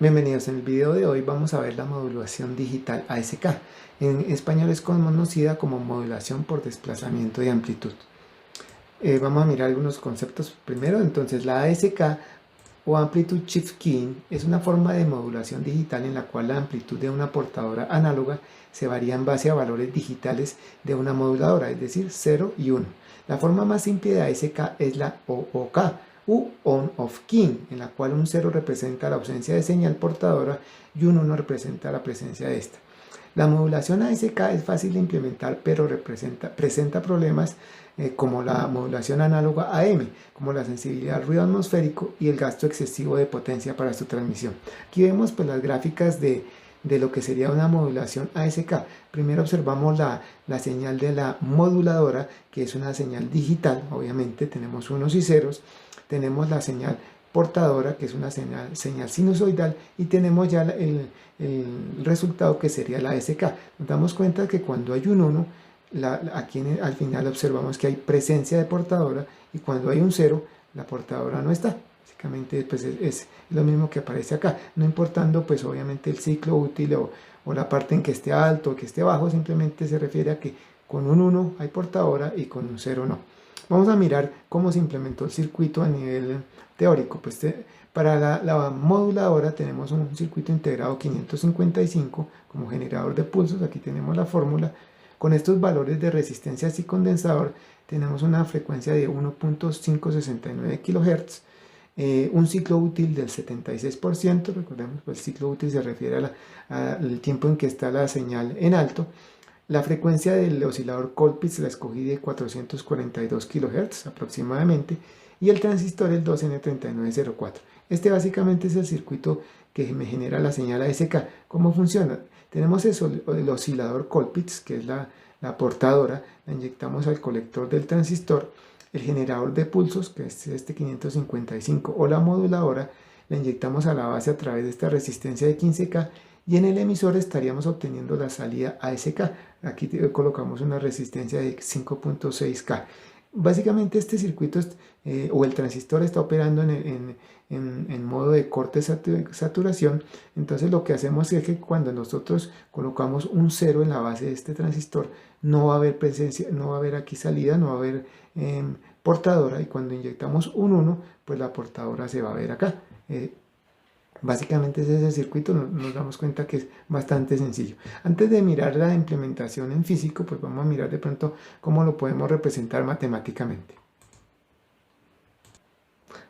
Bienvenidos, en el video de hoy vamos a ver la modulación digital ASK. En español es conocida como modulación por desplazamiento de amplitud. Vamos a mirar algunos conceptos primero. Entonces, la ASK o Amplitude Shift Keying es una forma de modulación digital en la cual la amplitud de una portadora análoga se varía en base a valores digitales de una moduladora, es decir, 0 y 1. La forma más simple de ASK es la OOK, u on-off keying, en la cual un 0 representa la ausencia de señal portadora y un 1 representa la presencia de esta. La modulación ASK es fácil de implementar, pero presenta problemas como la modulación análoga AM, como la sensibilidad al ruido atmosférico y el gasto excesivo de potencia para su transmisión. Aquí vemos pues, las gráficas de lo que sería una modulación ASK. Primero observamos la señal de la moduladora, que es una señal digital, obviamente tenemos unos y ceros. Tenemos la señal portadora, que es una señal sinusoidal, y tenemos ya el resultado, que sería la SK. Nos damos cuenta que cuando hay un 1, aquí al final observamos que hay presencia de portadora, y cuando hay un 0, la portadora no está. Básicamente pues es lo mismo que aparece acá, no importando pues obviamente el ciclo útil o la parte en que esté alto o que esté bajo, simplemente se refiere a que con un 1 hay portadora y con un 0 no. Vamos a mirar cómo se implementó el circuito a nivel teórico. Pues para la moduladora tenemos un circuito integrado 555 como generador de pulsos. Aquí tenemos la fórmula. Con estos valores de resistencias y condensador tenemos una frecuencia de 1.569 kHz, un ciclo útil del 76%. Recordemos que el ciclo útil se refiere al tiempo en que está la señal en alto. La frecuencia del oscilador Colpitts la escogí de 442 kHz aproximadamente, y el transistor el 2N3904. Este básicamente es el circuito que me genera la señal ASK. ¿Cómo funciona? Tenemos el oscilador Colpitts, que es la portadora, la inyectamos al colector del transistor. El generador de pulsos, que es este 555, o la moduladora, la inyectamos a la base a través de esta resistencia de 15K, y en el emisor estaríamos obteniendo la salida ASK. Aquí colocamos una resistencia de 5.6K. Básicamente este circuito o el transistor está operando en modo de corte saturación. Entonces lo que hacemos es que cuando nosotros colocamos un 0 en la base de este transistor, no va a haber presencia, no va a haber aquí salida, no va a haber portadora, y cuando inyectamos un 1, pues la portadora se va a ver acá. Básicamente ese es el circuito. Nos damos cuenta que es bastante sencillo. Antes de mirar la implementación en físico, pues vamos a mirar de pronto cómo lo podemos representar matemáticamente.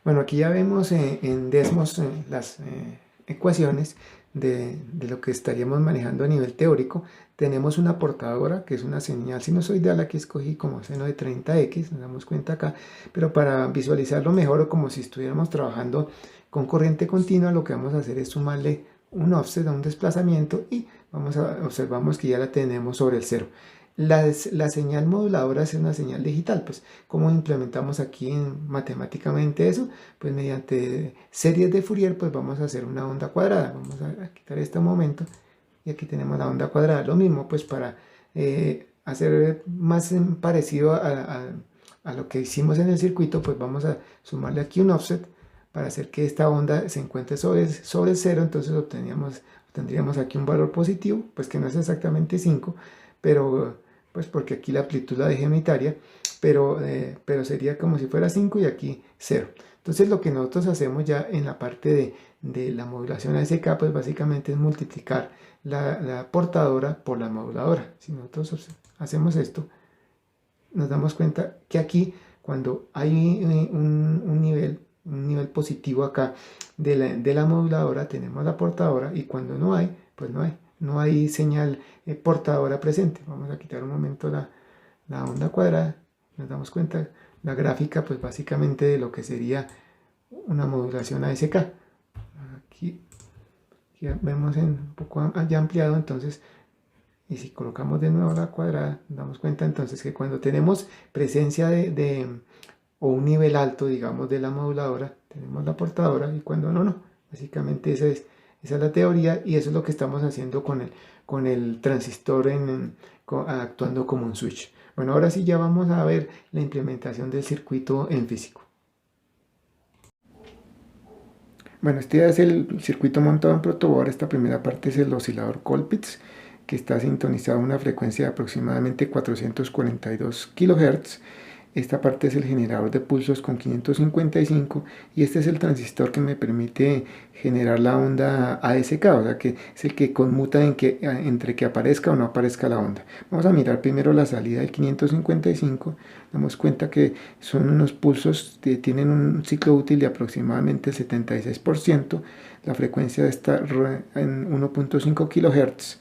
Bueno, aquí ya vemos en Desmos las ecuaciones de lo que estaríamos manejando a nivel teórico. Tenemos una portadora, que es una señal sinusoidal. Aquí escogí como seno de 30x, nos damos cuenta acá, pero para visualizarlo mejor, o como si estuviéramos trabajando con corriente continua, lo que vamos a hacer es sumarle un offset a un desplazamiento, y observamos que ya la tenemos sobre el 0. La señal moduladora es una señal digital. Pues ¿cómo implementamos aquí matemáticamente eso? Pues mediante series de Fourier, pues vamos a hacer una onda cuadrada. Vamos a quitar este momento, y aquí tenemos la onda cuadrada. Lo mismo pues para hacer más parecido a lo que hicimos en el circuito, pues vamos a sumarle aquí un offset para hacer que esta onda se encuentre sobre 0. Entonces obtendríamos aquí un valor positivo, pues que no es exactamente 5, pero pues porque aquí la amplitud la dejé unitaria, pero sería como si fuera 5 y aquí 0. Entonces lo que nosotros hacemos ya en la parte de la modulación ASK, pues básicamente es multiplicar la portadora por la moduladora. Si nosotros hacemos esto, nos damos cuenta que aquí, cuando hay un nivel positivo acá de la moduladora, tenemos la portadora, y cuando no hay, pues no hay señal portadora presente. Vamos a quitar un momento la onda cuadrada. Nos damos cuenta la gráfica pues básicamente de lo que sería una modulación ASK. Aquí vemos un poco ya ampliado. Entonces, y si colocamos de nuevo la cuadrada, nos damos cuenta entonces que cuando tenemos presencia o un nivel alto, digamos, de la moduladora, tenemos la portadora, y cuando no. Básicamente esa es la teoría, y eso es lo que estamos haciendo con el transistor actuando como un switch. Bueno, ahora sí ya vamos a ver la implementación del circuito en físico. Bueno, este es el circuito montado en protoboard. Esta primera parte es el oscilador Colpitts, que está sintonizado a una frecuencia de aproximadamente 442 kHz. Esta parte es el generador de pulsos con 555 y este es el transistor que me permite generar la onda ASK, o sea que es el que conmuta entre que aparezca o no aparezca la onda. Vamos a mirar primero la salida del 555. Damos cuenta que son unos pulsos que tienen un ciclo útil de aproximadamente el 76%. La frecuencia está en 1.5 kHz.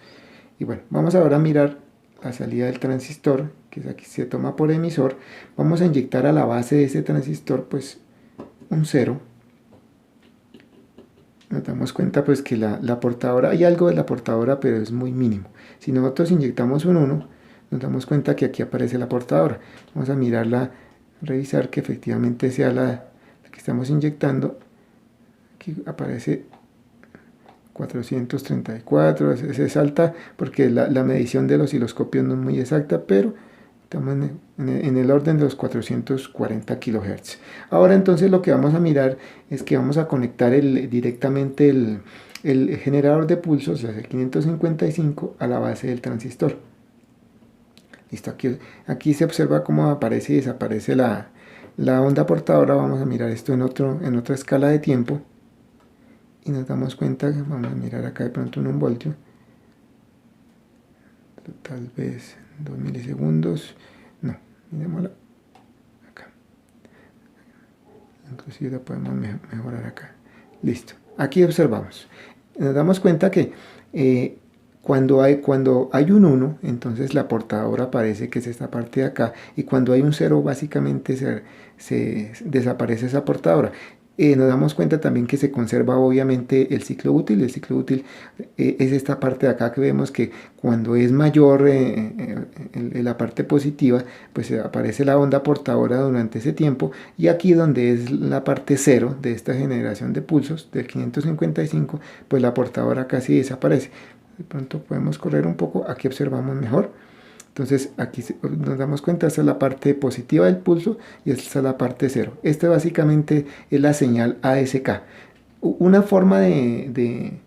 Y bueno, vamos ahora a mirar la salida del transistor, que aquí se toma por emisor. Vamos a inyectar a la base de ese transistor pues un 0. Nos damos cuenta pues que la portadora, hay algo de la portadora pero es muy mínimo. Si nosotros inyectamos un 1, nos damos cuenta que aquí aparece la portadora. Vamos a mirarla, revisar que efectivamente sea la que estamos inyectando. Aquí aparece 434, se salta porque la medición del osciloscopio no es muy exacta, pero estamos en el orden de los 440 kHz. Ahora entonces lo que vamos a mirar es que vamos a conectar directamente el generador de pulsos, el 555, a la base del transistor. Listo, aquí se observa cómo aparece y desaparece la onda portadora. Vamos a mirar esto en otra escala de tiempo. Y nos damos cuenta, vamos a mirar acá de pronto en 1 voltio, tal vez 2 milisegundos, no, miremosla acá, inclusive la podemos mejorar acá, listo, aquí observamos, nos damos cuenta que cuando hay un 1, entonces la portadora parece que es esta parte de acá, y cuando hay un 0 básicamente se desaparece esa portadora. Nos damos cuenta también que se conserva obviamente el ciclo útil. El ciclo útil es esta parte de acá que vemos que cuando es mayor la parte positiva, pues aparece la onda portadora durante ese tiempo, y aquí donde es la parte 0 de esta generación de pulsos del 555, pues la portadora casi desaparece. De pronto podemos correr un poco, aquí observamos mejor. Entonces aquí nos damos cuenta, esta es la parte positiva del pulso y esta es la parte 0. Esta básicamente es la señal ASK. Una forma de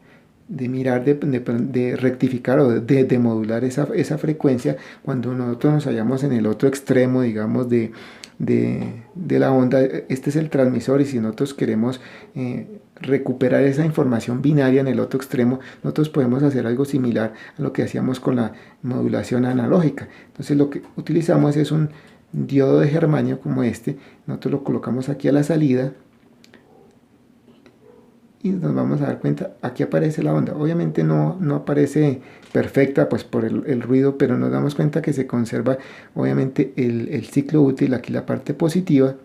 mirar, de rectificar o de modular esa frecuencia cuando nosotros nos hallamos en el otro extremo, digamos, de la onda. Este es el transmisor, y si nosotros queremos recuperar esa información binaria en el otro extremo, nosotros podemos hacer algo similar a lo que hacíamos con la modulación analógica. Entonces lo que utilizamos es un diodo de germanio como este. Nosotros lo colocamos aquí a la salida y nos vamos a dar cuenta, aquí aparece la onda. Obviamente no aparece perfecta pues por el ruido, pero nos damos cuenta que se conserva obviamente el ciclo útil, aquí la parte positiva,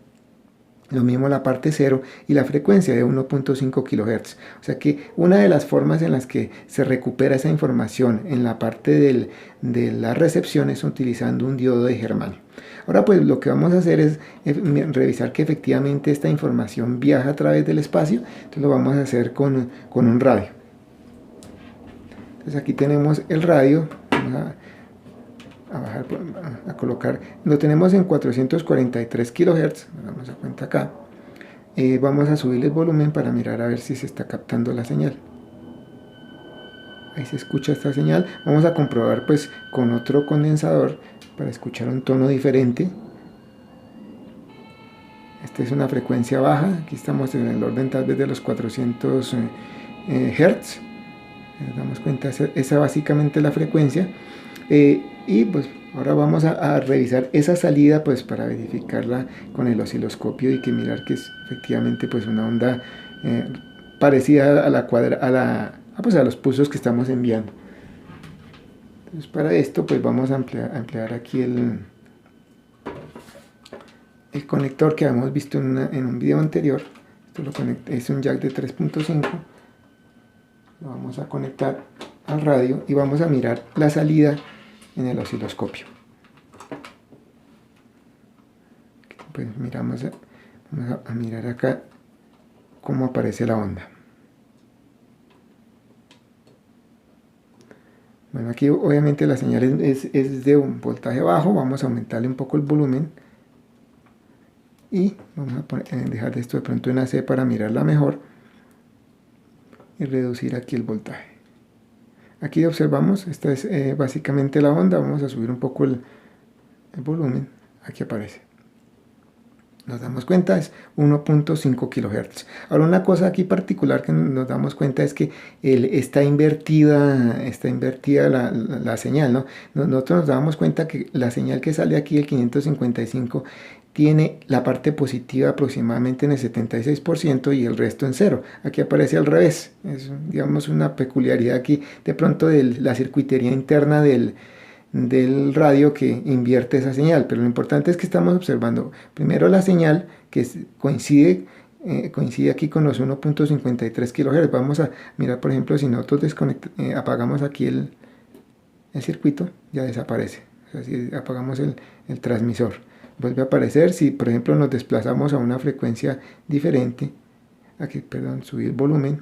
lo mismo la parte 0 y la frecuencia de 1.5 kHz. O sea que una de las formas en las que se recupera esa información en la parte de la recepción es utilizando un diodo de germanio. Ahora pues lo que vamos a hacer es revisar que efectivamente esta información viaja a través del espacio. Entonces lo vamos a hacer con un radio. Entonces aquí tenemos el radio. Vamos a bajar, a colocar, lo tenemos en 443 kHz, nos damos cuenta acá. Vamos a subir el volumen para mirar a ver si se está captando la señal. Ahí se escucha esta señal. Vamos a comprobar pues con otro condensador para escuchar un tono diferente. Esta es una frecuencia baja, aquí estamos en el orden tal vez de los 400 Hz. Nos damos cuenta, esa básicamente la frecuencia. Y pues ahora vamos a revisar esa salida pues para verificarla con el osciloscopio y que mirar que es efectivamente pues una onda parecida a los pulsos que estamos enviando. Entonces para esto pues vamos a emplear aquí el conector que habíamos visto en un video anterior. Esto es un jack de 3.5. Lo vamos a conectar al radio y vamos a mirar la salida en el osciloscopio. Pues vamos a mirar acá cómo aparece la onda. Bueno, aquí obviamente la señal es de un voltaje bajo. Vamos a aumentarle un poco el volumen y vamos a dejar esto de pronto en AC para mirarla mejor. y reducir aquí el voltaje. Aquí observamos, esta es básicamente la onda. Vamos a subir un poco el volumen. Aquí aparece. Nos damos cuenta, es 1.5 kHz. Ahora, una cosa aquí particular que nos damos cuenta es que está invertida la señal, ¿no? Nosotros nos damos cuenta que la señal que sale aquí, el 555, tiene la parte positiva aproximadamente en el 76% y el resto en cero. Aquí aparece al revés. Es, digamos, una peculiaridad aquí de pronto de la circuitería interna del radio que invierte esa señal, pero lo importante es que estamos observando primero la señal que coincide aquí con los 1.53 kHz. Vamos a mirar, por ejemplo, si nosotros apagamos aquí el circuito, ya desaparece. O sea, si apagamos el transmisor, vuelve a aparecer. Si, por ejemplo, nos desplazamos a una frecuencia diferente, aquí, perdón, subir volumen,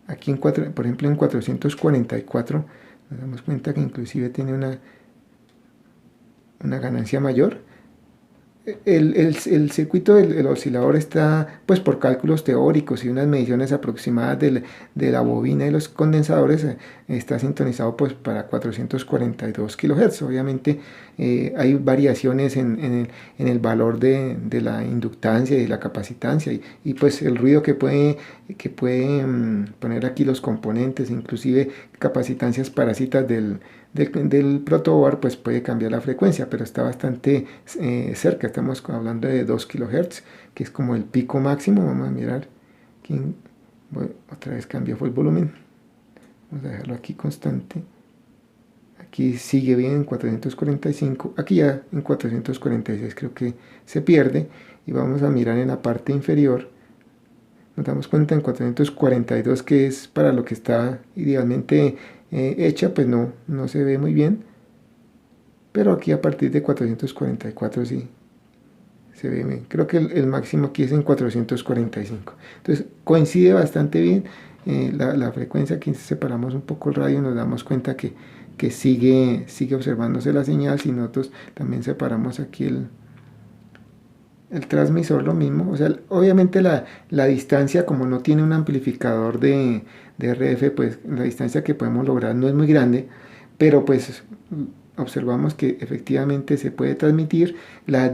aquí por ejemplo en 444, nos damos cuenta que inclusive tiene una ganancia mayor. El circuito del oscilador está, pues por cálculos teóricos y unas mediciones aproximadas de la bobina y los condensadores, está sintonizado pues para 442 kHz. Obviamente hay variaciones en el valor de la inductancia y la capacitancia y pues el ruido que puede poner aquí los componentes, inclusive capacitancias parásitas del protoboard, pues puede cambiar la frecuencia, pero está bastante cerca. Estamos hablando de 2 kHz, que es como el pico máximo. Vamos a mirar aquí, otra vez cambió el volumen, vamos a dejarlo aquí constante. Aquí sigue bien en 445, aquí ya en 446 creo que se pierde, y vamos a mirar en la parte inferior. Nos damos cuenta en 442, que es para lo que está idealmente hecha, pues no se ve muy bien, pero aquí a partir de 444 sí se ve bien. Creo que el máximo aquí es en 445, entonces coincide bastante bien la frecuencia. Aquí separamos un poco el radio, nos damos cuenta que sigue observándose la señal. Si nosotros también separamos aquí el transmisor, lo mismo. O sea, obviamente la distancia, como no tiene un amplificador de RF, pues la distancia que podemos lograr no es muy grande, pero pues observamos que efectivamente se puede transmitir. La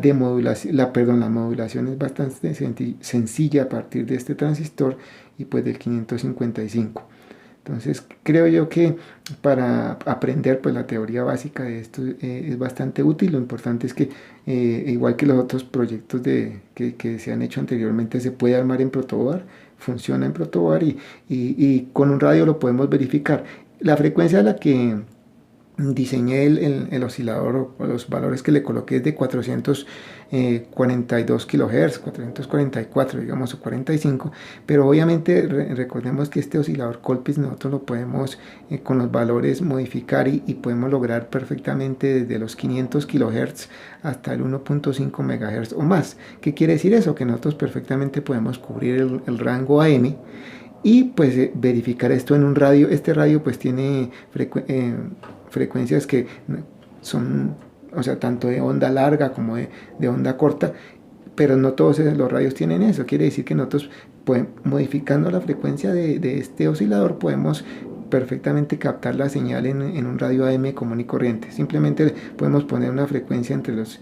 modulación es bastante sencilla a partir de este transistor y pues del 555. Entonces creo yo que para aprender pues la teoría básica de esto es bastante útil. Lo importante es que igual que los otros proyectos que se han hecho anteriormente, se puede armar en protoboard, funciona en protoboard y con un radio lo podemos verificar. La frecuencia a la que diseñé el oscilador, o los valores que le coloqué, es de 442 kHz, 444 digamos, o 45, pero obviamente recordemos que este oscilador Colpitts nosotros lo podemos con los valores modificar y podemos lograr perfectamente desde los 500 kHz hasta el 1.5 MHz o más. ¿Qué quiere decir eso? Que nosotros perfectamente podemos cubrir el rango AM y pues verificar esto en un radio. Este radio pues tiene frecuencias que son, o sea, tanto de onda larga como de onda corta, pero no todos los radios tienen eso. Quiere decir que nosotros, modificando la frecuencia de este oscilador, podemos perfectamente captar la señal en un radio AM común y corriente. Simplemente podemos poner una frecuencia entre los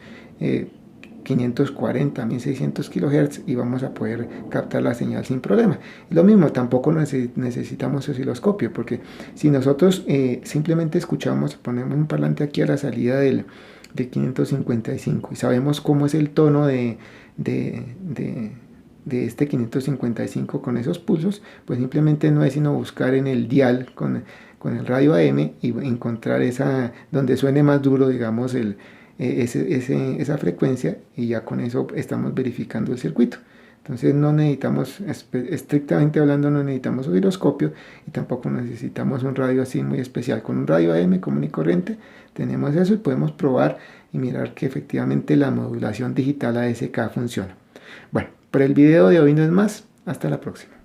540 1600 kHz y vamos a poder captar la señal sin problema. Lo mismo, tampoco necesitamos osciloscopio, porque si nosotros simplemente escuchamos, ponemos un parlante aquí a la salida de 555 y sabemos cómo es el tono de este 555 con esos pulsos, pues simplemente no es sino buscar en el dial con el radio AM y encontrar donde suene más duro, digamos, esa frecuencia, y ya con eso estamos verificando el circuito. Entonces no necesitamos, estrictamente hablando, no necesitamos osciloscopio y tampoco necesitamos un radio así muy especial. Con un radio AM común y corriente tenemos eso y podemos probar y mirar que efectivamente la modulación digital ASK funciona. Bueno, por el video de hoy no es más. Hasta la próxima.